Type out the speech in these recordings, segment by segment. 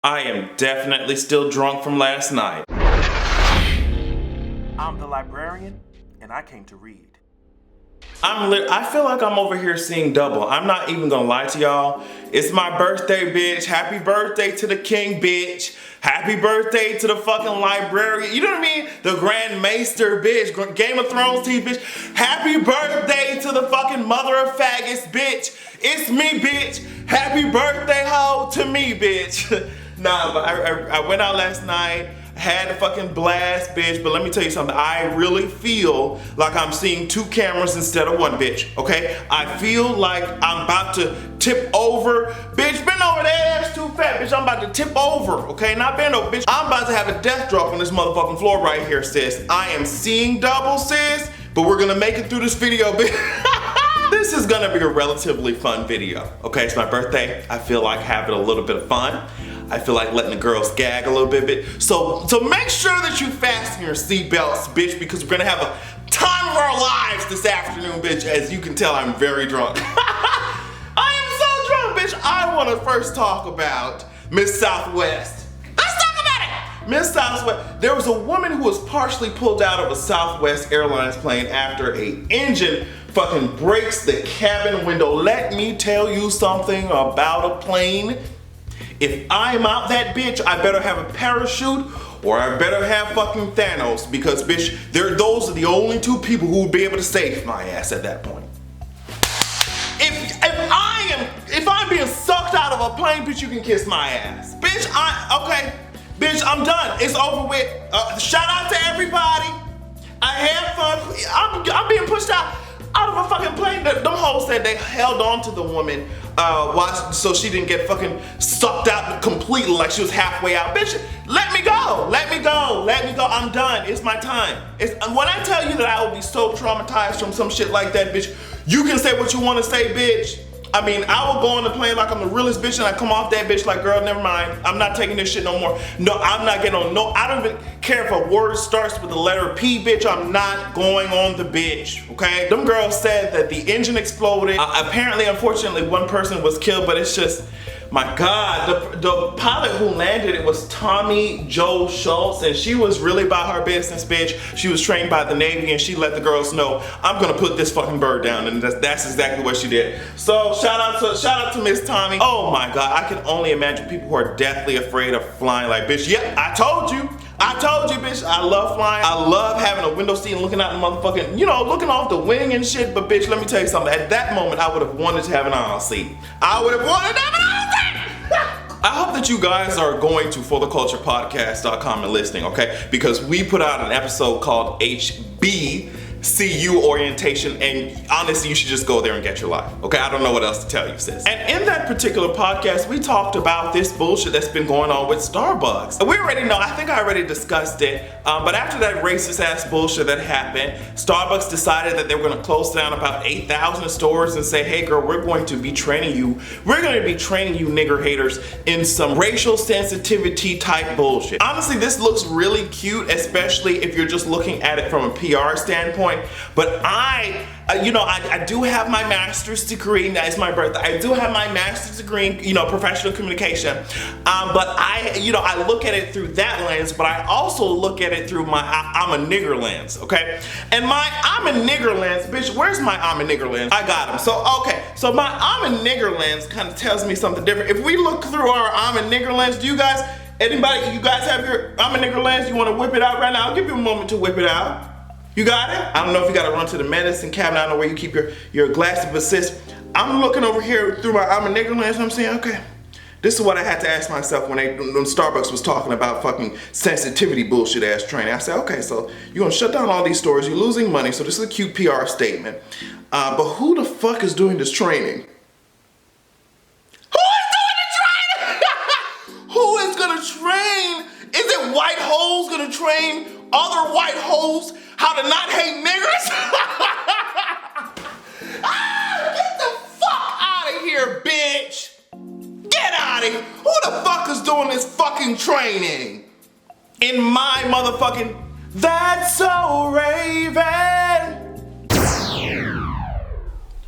I am definitely still drunk from last night. I'm the librarian, and I came to read. I feel like I'm over here seeing double. I'm not even gonna lie to y'all. It's my birthday, bitch. Happy birthday to the king, bitch. Happy birthday to the fucking librarian. You know what I mean? The Grand Maester, bitch. Game of Thrones team, bitch. Happy birthday to the fucking mother of faggots, bitch. It's me, bitch. Happy birthday, ho, to me, bitch. Nah, but I went out last night. Had a fucking blast, bitch, but let me tell you something. I really feel like I'm seeing two cameras instead of one, bitch, okay? I feel like I'm about to tip over. Bitch, bend over, that ass too fat, bitch. I'm about to tip over, okay? Not bend over, bitch. I'm about to have a death drop on this motherfucking floor right here, sis. I am seeing double, sis, but we're gonna make it through this video, bitch. This is gonna be a relatively fun video, okay? It's my birthday. I feel like having a little bit of fun. I feel like letting the girls gag a little bit. So make sure that you fasten your seatbelts, bitch, because we're gonna have a time of our lives this afternoon, bitch. As you can tell, I'm very drunk. I am so drunk, bitch. I wanna first talk about Miss Southwest. Let's talk about it! Miss Southwest, there was a woman who was partially pulled out of a Southwest Airlines plane after an engine fucking breaks the cabin window. Let me tell you something about a plane. If I'm out that bitch, I better have a parachute or I better have fucking Thanos, because bitch, those are the only two people who would be able to save my ass at that point. If I'm being sucked out of a plane, bitch, you can kiss my ass. Bitch, okay, bitch, I'm done. It's over with. Shout out to everybody. I had fun. I'm being pushed out of a fucking plane. Them hoes said they held on to the woman so she didn't get fucking sucked out completely, like she was halfway out. Bitch, let me go. I'm done. It's my time. When I tell you that I will be so traumatized from some shit like that, bitch, you can say what you want to say, bitch. I mean, I will go on the plane like I'm the realest bitch and I come off that bitch like, girl, never mind. I'm not taking this shit no more. No, I'm not getting on, I don't even care if a word starts with the letter P, bitch. I'm not going on the bitch, okay? Them girls said that the engine exploded. Apparently, unfortunately, one person was killed, but it's just, my God, the pilot who landed it was Tommy Jo Schultz, and she was really about her business, bitch. She was trained by the Navy, and she let the girls know, I'm gonna put this fucking bird down, and that's exactly what she did. So shout out to Miss Tommy. Oh my God, I can only imagine people who are deathly afraid of flying. Like, bitch, yeah, I told you, bitch, I love flying. I love having a window seat and looking out the motherfucking, looking off the wing and shit. But bitch, let me tell you something. At that moment, I would have wanted to have an aisle seat. I would have wanted to have an aisle seat. I hope that you guys are going to fortheculturepodcast.com and listening, okay? Because we put out an episode called HBCU orientation, and honestly, you should just go there and get your life, okay? I don't know what else to tell you, sis. And in that particular podcast, we talked about this bullshit that's been going on with Starbucks. We already know, I think I already discussed it, but after that racist ass bullshit that happened, Starbucks decided that they were gonna close down about 8,000 stores and say, hey girl, we're going to be training you nigger haters in some racial sensitivity type bullshit. Honestly, this looks really cute, especially if you're just looking at it from a PR standpoint, but I do have my master's degree. Now it's my birthday. I do have my master's degree in, professional communication. But I look at it through that lens, but I also look at it through my I'm a nigger lens, okay? And my I'm a nigger lens, bitch, where's my I'm a nigger lens? I got him. So, okay. So my I'm a nigger lens kind of tells me something different. If we look through our I'm a nigger lens, you guys have your I'm a nigger lens? You want to whip it out right now? I'll give you a moment to whip it out. You got it? I don't know if you got to run to the medicine cabinet. I don't know where you keep your glass of assist. I'm looking over here through my I'm a nigger lens, and I'm saying, okay, this is what I had to ask myself when Starbucks was talking about fucking sensitivity bullshit ass training. I said, okay, so you're gonna shut down all these stores, you're losing money, so this is a cute PR statement. But who the fuck is doing this training? Who is doing the training? Who is gonna train? Is it white hoes gonna train other white hoes how to not hate niggers? Get the fuck out of here, bitch! Get out of here! Who the fuck is doing this fucking training? In my motherfucking That's So Raven.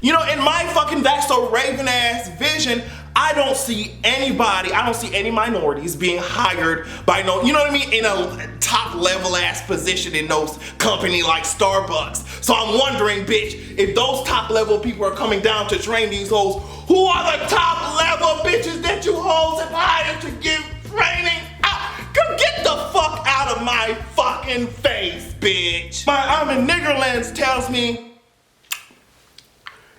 In my fucking That's So Raven ass vision, I don't see anybody, I don't see any minorities being hired by you know what I mean, in a top level ass position in those company like Starbucks. So I'm wondering, bitch, if those top level people are coming down to train these hoes, who are the top level bitches that you hoes have hired to give training? Girl, get the fuck out of my fucking face, bitch. My I'm in Niggerlands tells me,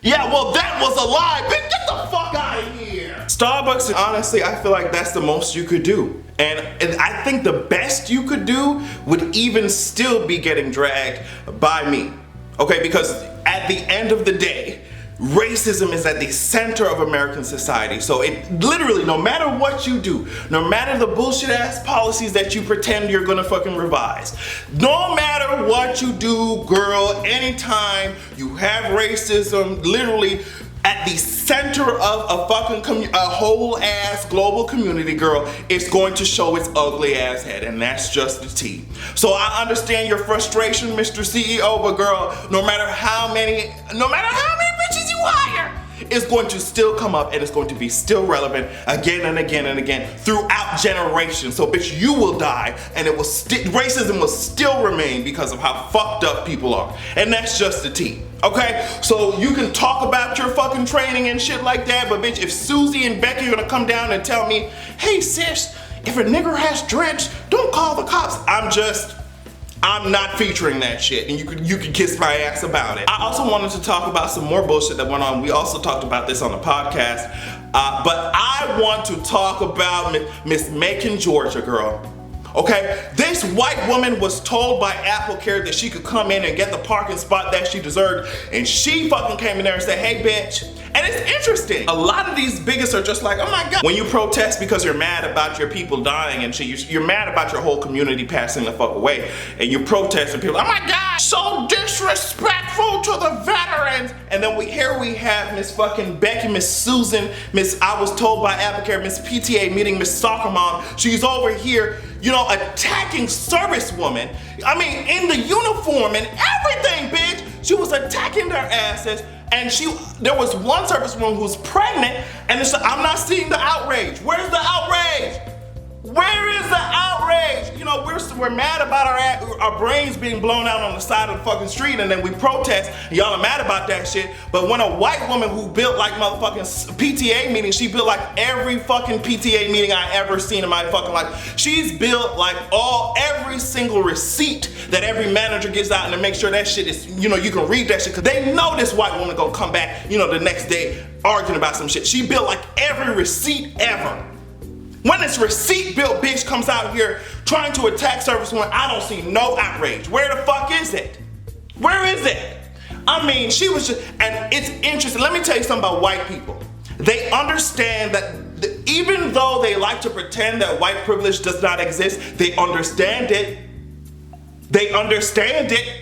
yeah, well, that was a lie, bitch. Get the fuck out of here. Starbucks, honestly, I feel like that's the most you could do. And I think the best you could do would even still be getting dragged by me. Okay, because at the end of the day, racism is at the center of American society. So it literally, no matter what you do, no matter the bullshit ass policies that you pretend you're gonna fucking revise, no matter what you do, girl, anytime you have racism literally at the center of a fucking a whole ass global community, girl, it's going to show its ugly ass head, and that's just the tea. So I understand your frustration, Mr. CEO, but girl, no matter how many bitches you hire, it's going to still come up and it's going to be still relevant again and again and again throughout generations. So bitch, you will die and it will racism will still remain because of how fucked up people are. And that's just the tea. Okay, so you can talk about your fucking training and shit like that, but bitch, if Susie and Becky are gonna come down and tell me, hey sis, if a nigger has dreads, don't call the cops. I'm not featuring that shit, and you can kiss my ass about it. I also wanted to talk about some more bullshit that went on. We also talked about this on the podcast, but I want to talk about Miss Macon, Georgia, girl. Okay, this white woman was told by AppleCare that she could come in and get the parking spot that she deserved, and she fucking came in there and said, hey bitch. And it's interesting, a lot of these bigots are just like, oh my God. When you protest because you're mad about your people dying and shit, you're mad about your whole community passing the fuck away, and you protest and people, oh my God, so disrespectful to the veterans. And then here we have Miss fucking Becky, Miss Susan, I was told by AppleCare, Miss PTA meeting, Miss Soccer Mom, she's over here, you know, attacking servicewomen. I mean, in the uniform and everything, bitch. She was attacking their asses, and there was one servicewoman who was pregnant, and it's like, I'm not seeing the outrage. Where's the outrage? Where is the outrage? You know, we're mad about our brains being blown out on the side of the fucking street, and then we protest, and y'all are mad about that shit. But when a white woman who built like motherfucking PTA meetings, she built like every fucking PTA meeting I ever seen in my fucking life. She's built like every single receipt that every manager gives out, and to make sure that shit is, you know, you can read that shit, because they know this white woman gonna come back, you know, the next day arguing about some shit. She built like every receipt ever. When this receipt built bitch comes out here trying to attack servicewomen, I don't see no outrage. Where the fuck is it? Where is it? I mean, she was just, and it's interesting. Let me tell you something about white people. They understand that even though they like to pretend that white privilege does not exist, they understand it. They understand it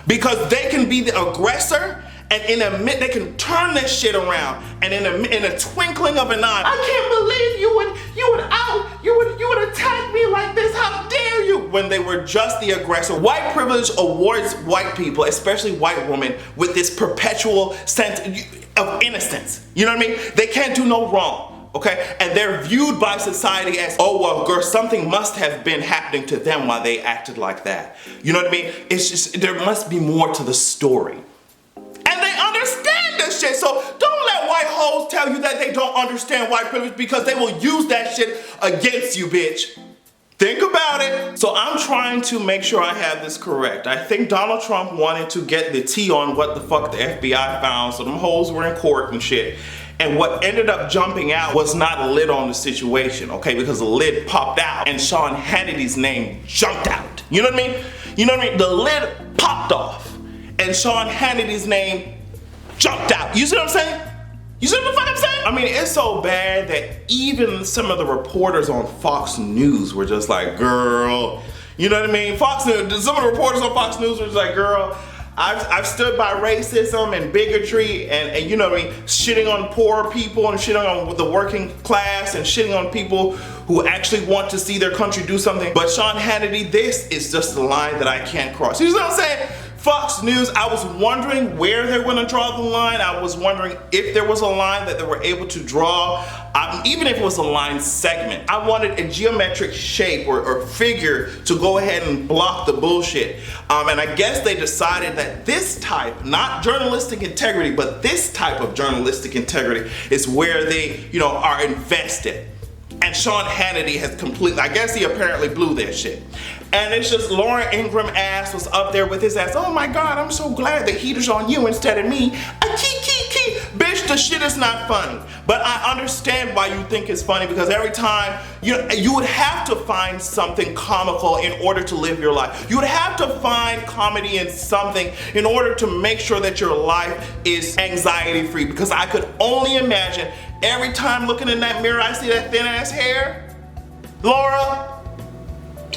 because they can be the aggressor, and they can turn this shit around, and in a twinkling of an eye, I can't believe you would attack me like this. How dare you? When they were just the aggressor. White privilege awards white people, especially white women, with this perpetual sense of innocence. You know what I mean? They can't do no wrong. Okay, and they're viewed by society as, oh well, girl, something must have been happening to them while they acted like that. You know what I mean? It's just, there must be more to the story. And they understand this shit, so don't let white hoes tell you that they don't understand white privilege, because they will use that shit against you, bitch. Think about it. So I'm trying to make sure I have this correct. I think Donald Trump wanted to get the tea on what the fuck the FBI found, so them hoes were in court and shit. And what ended up jumping out was not a lid on the situation, okay? Because the lid popped out and Sean Hannity's name jumped out. You know what I mean? You know what I mean? The lid popped off and Sean Hannity's name jumped out. You see what I'm saying? You see what the fuck I'm saying? I mean, it's so bad that even some of the reporters on Fox News were just like, girl, you know what I mean? Some of the reporters on Fox News were just like, girl, I've stood by racism and bigotry and you know what I mean, shitting on poor people and shitting on the working class and shitting on people who actually want to see their country do something. But Sean Hannity, this is just the line that I can't cross. You know what I'm saying? Fox News, I was wondering where they're going to draw the line. I was wondering if there was a line that they were able to draw, even if it was a line segment. I wanted a geometric shape or figure to go ahead and block the bullshit. And I guess they decided that this type, not journalistic integrity, but this type of journalistic integrity is where they, are invested. And Sean Hannity has completely, I guess he apparently blew that shit. And it's just Lauren Ingram ass was up there with his ass. Oh my God, I'm so glad the heat is on you instead of me. Bitch, the shit is not funny. But I understand why you think it's funny, because every time, you would have to find something comical in order to live your life. You would have to find comedy in something in order to make sure that your life is anxiety free. Because I could only imagine every time looking in that mirror I see that thin ass hair, Laura,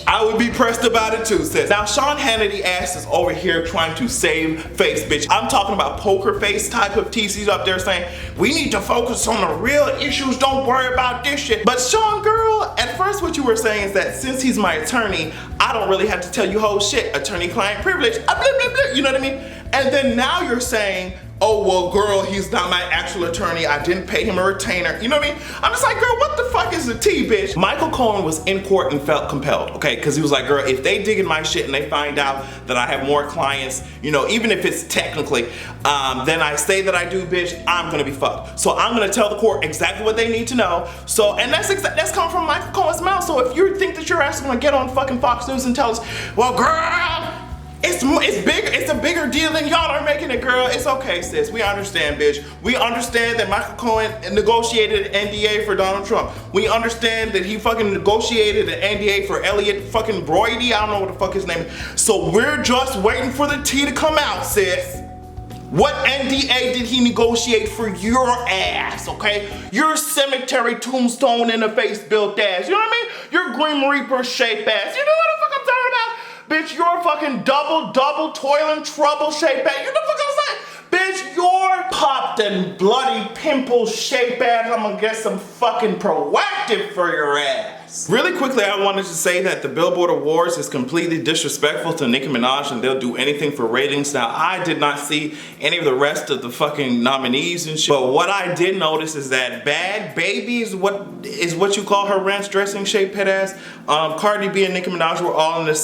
I would be pressed about it too, sis. Now, Sean Hannity ass is over here trying to save face, bitch. I'm talking about poker face type of TCs up there saying, we need to focus on the real issues, don't worry about this shit. But Sean, girl, at first what you were saying is that since he's my attorney, I don't really have to tell you whole shit, attorney-client privilege, blah, blah, blah, you know what I mean? And then now you're saying, oh, well, girl, he's not my actual attorney. I didn't pay him a retainer. You know what I mean? I'm just like, girl, what the fuck is the tea, bitch? Michael Cohen was in court and felt compelled, okay? Because he was like, girl, if they dig in my shit and they find out that I have more clients, even if it's technically, then I say that I do, bitch, I'm gonna be fucked. So I'm gonna tell the court exactly what they need to know. So, and that's coming from Michael Cohen's mouth. So if you think that your ass is gonna get on fucking Fox News and tell us, well, girl, it's bigger. It's a bigger deal than y'all are making it, girl. It's okay, sis. We understand, bitch. We understand that Michael Cohen negotiated an NDA for Donald Trump. We understand that he fucking negotiated an NDA for Elliot fucking Broidy. I don't know what the fuck his name is. So we're just waiting for the tea to come out, sis. What NDA did he negotiate for your ass, okay? Your cemetery tombstone in the face built ass. You know what I mean? Your Grim Reaper shape ass. You know what the fuck I'm talking about? Bitch, your fucking double toiling trouble shape ass. You know what I'm saying? Bitch, your popped and bloody pimple shape ass. I'm gonna get some fucking Proactive for your ass. Really quickly, I wanted to say that the Billboard Awards is completely disrespectful to Nicki Minaj and they'll do anything for ratings. Now, I did not see any of the rest of the fucking nominees and shit, but what I did notice is that Bad Baby is what you call her ranch dressing shaped head ass. Cardi B and Nicki Minaj were all in the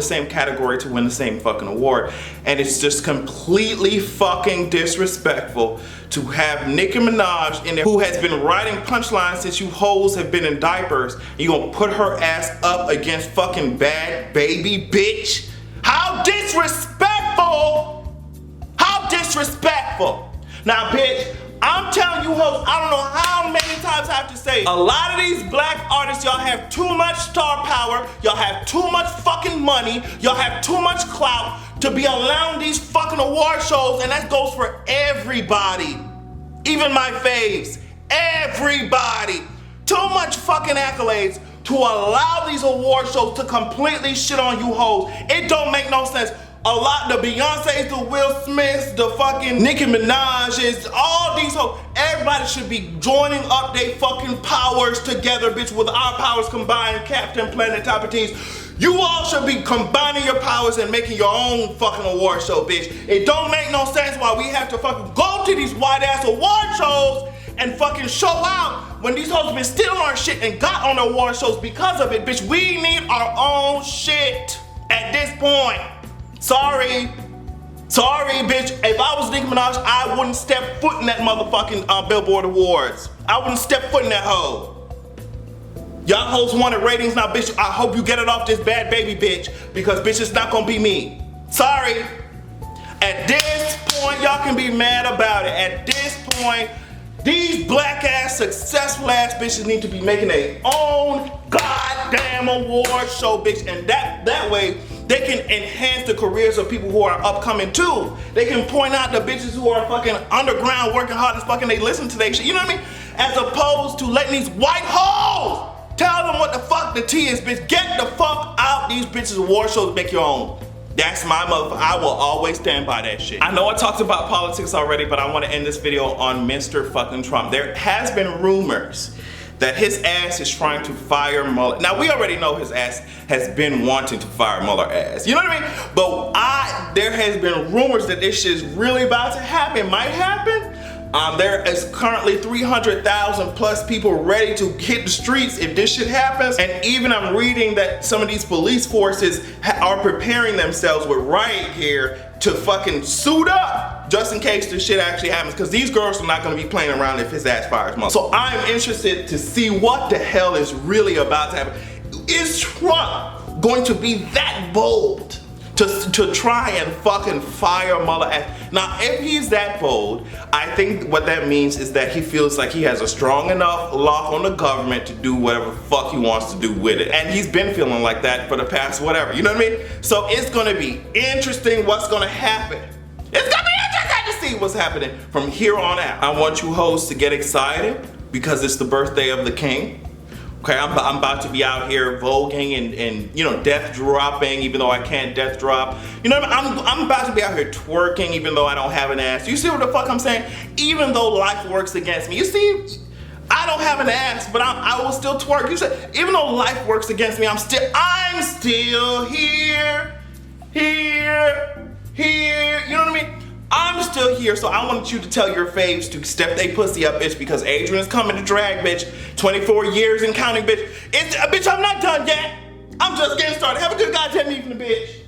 same category to win the same fucking award. And it's just completely fucking disrespectful to have Nicki Minaj in there, who has been writing punchlines since you hoes have been in diapers. You gonna put her ass up against fucking Bad Baby, bitch? How disrespectful! How disrespectful! Now, bitch, I'm telling you hoes, I don't know how many times I have to say, a lot of these black artists, y'all have too much star power, y'all have too much fucking money, y'all have too much clout to be allowing these fucking award shows, and that goes for everybody. Even my faves, everybody. Too much fucking accolades to allow these award shows to completely shit on you hoes. It don't make no sense. A lot, the Beyoncé's, the Will Smiths, the fucking Nicki Minaj's, all these hoes, everybody should be joining up their fucking powers together, bitch, with our powers combined, Captain Planet type of teams. You all should be combining your powers and making your own fucking award show, bitch. It don't make no sense why we have to fucking go to these white ass award shows and fucking show out when these hoes been stealing our shit and got on the award shows because of it, bitch. We need our own shit at this point. Sorry, bitch. If I was Nicki Minaj, I wouldn't step foot in that motherfucking Billboard Awards. I wouldn't step foot in that hoe. Y'all hoes wanted ratings now, bitch. I hope you get it off this Bad Baby, bitch, because bitch, it's not gonna be me. Sorry. At this point, y'all can be mad about it. At this point, these black ass, successful ass bitches need to be making their own goddamn award show, bitch, and that way they can enhance the careers of people who are upcoming too. They can point out the bitches who are fucking underground working hard as fucking they listen to their shit, you know what I mean? As opposed to letting these white hoes tell them what the fuck the tea is, bitch. Get the fuck out these bitches award shows and make your own. That's my motherfucker. I will always stand by that shit. I know I talked about politics already, but I want to end this video on Mr. fucking Trump. There has been rumors that his ass is trying to fire Mueller. Now, we already know his ass has been wanting to fire Mueller ass. You know what I mean? But there has been rumors that this shit is really about to happen. Might happen. There is currently 300,000 plus people ready to hit the streets if this shit happens. And even I'm reading that some of these police forces are preparing themselves with riot gear to fucking suit up just in case this shit actually happens. Because these girls are not going to be playing around if his ass fires Mueller. So I'm interested to see what the hell is really about to happen. Is Trump going to be that bold to try and fucking fire Mueller ass? Now, if he's that bold, I think what that means is that he feels like he has a strong enough lock on the government to do whatever the fuck he wants to do with it. And he's been feeling like that for the past whatever, you know what I mean? So it's gonna be interesting what's gonna happen. It's gonna be interesting to see what's happening from here on out. I want you hoes to get excited because it's the birthday of the king. Okay, I'm about to be out here voguing and you know, death dropping, even though I can't death drop. You know what I mean? I'm about to be out here twerking, even though I don't have an ass. You see what the fuck I'm saying? Even though life works against me. You see, I don't have an ass, but I will still twerk. You said, even though life works against me, I'm still here. You know what I mean? I'm still here, so I want you to tell your faves to step they pussy up, bitch, because Adrian's coming to drag, bitch. 24 years and counting, bitch. Bitch, I'm not done yet. I'm just getting started. Have a good goddamn evening, bitch.